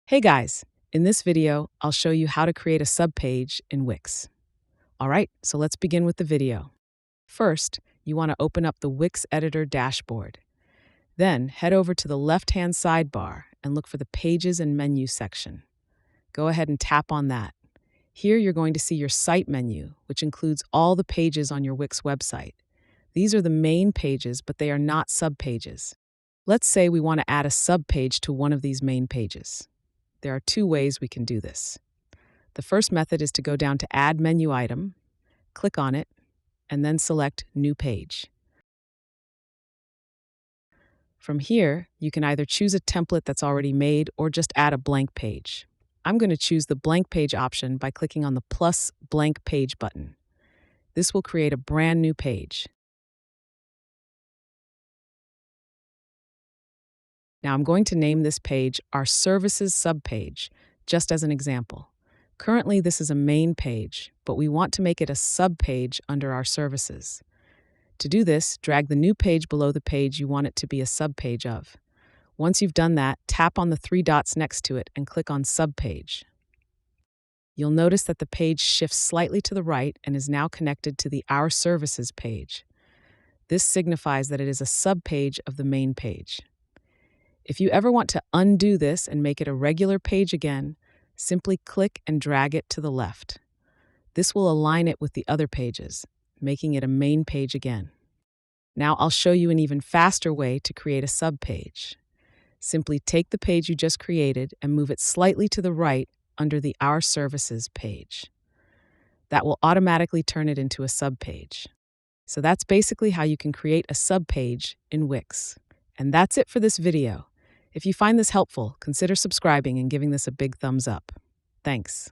Hey guys, in this video, I'll show you how to create a subpage in Wix. All right, so let's begin with the video. First, you want to open up the Wix editor dashboard. Then head over to the left-hand sidebar and look for the Pages and Menu section. Go ahead and tap on that. Here you're going to see your site menu, which includes all the pages on your Wix website. These are the main pages, but they are not subpages. Let's say we want to add a subpage to one of these main pages. There are two ways we can do this. The first method is to go down to Add Menu Item, click on it, and then select New Page. From here, you can either choose a template that's already made or just add a blank page. I'm going to choose the blank page option by clicking on the plus blank page button. This will create a brand new page. Now I'm going to name this page our Services subpage, just as an example. Currently, this is a main page, but we want to make it a subpage under our services. To do this, drag the new page below the page you want it to be a subpage of. Once you've done that, tap on the three dots next to it and click on Subpage. You'll notice that the page shifts slightly to the right and is now connected to the Our Services page. This signifies that it is a subpage of the main page. If you ever want to undo this and make it a regular page again, simply click and drag it to the left. This will align it with the other pages, making it a main page again. Now I'll show you an even faster way to create a subpage. Simply take the page you just created and move it slightly to the right under the Our Services page. That will automatically turn it into a subpage. So that's basically how you can create a subpage in Wix. And that's it for this video. If you find this helpful, consider subscribing and giving this a big thumbs up. Thanks.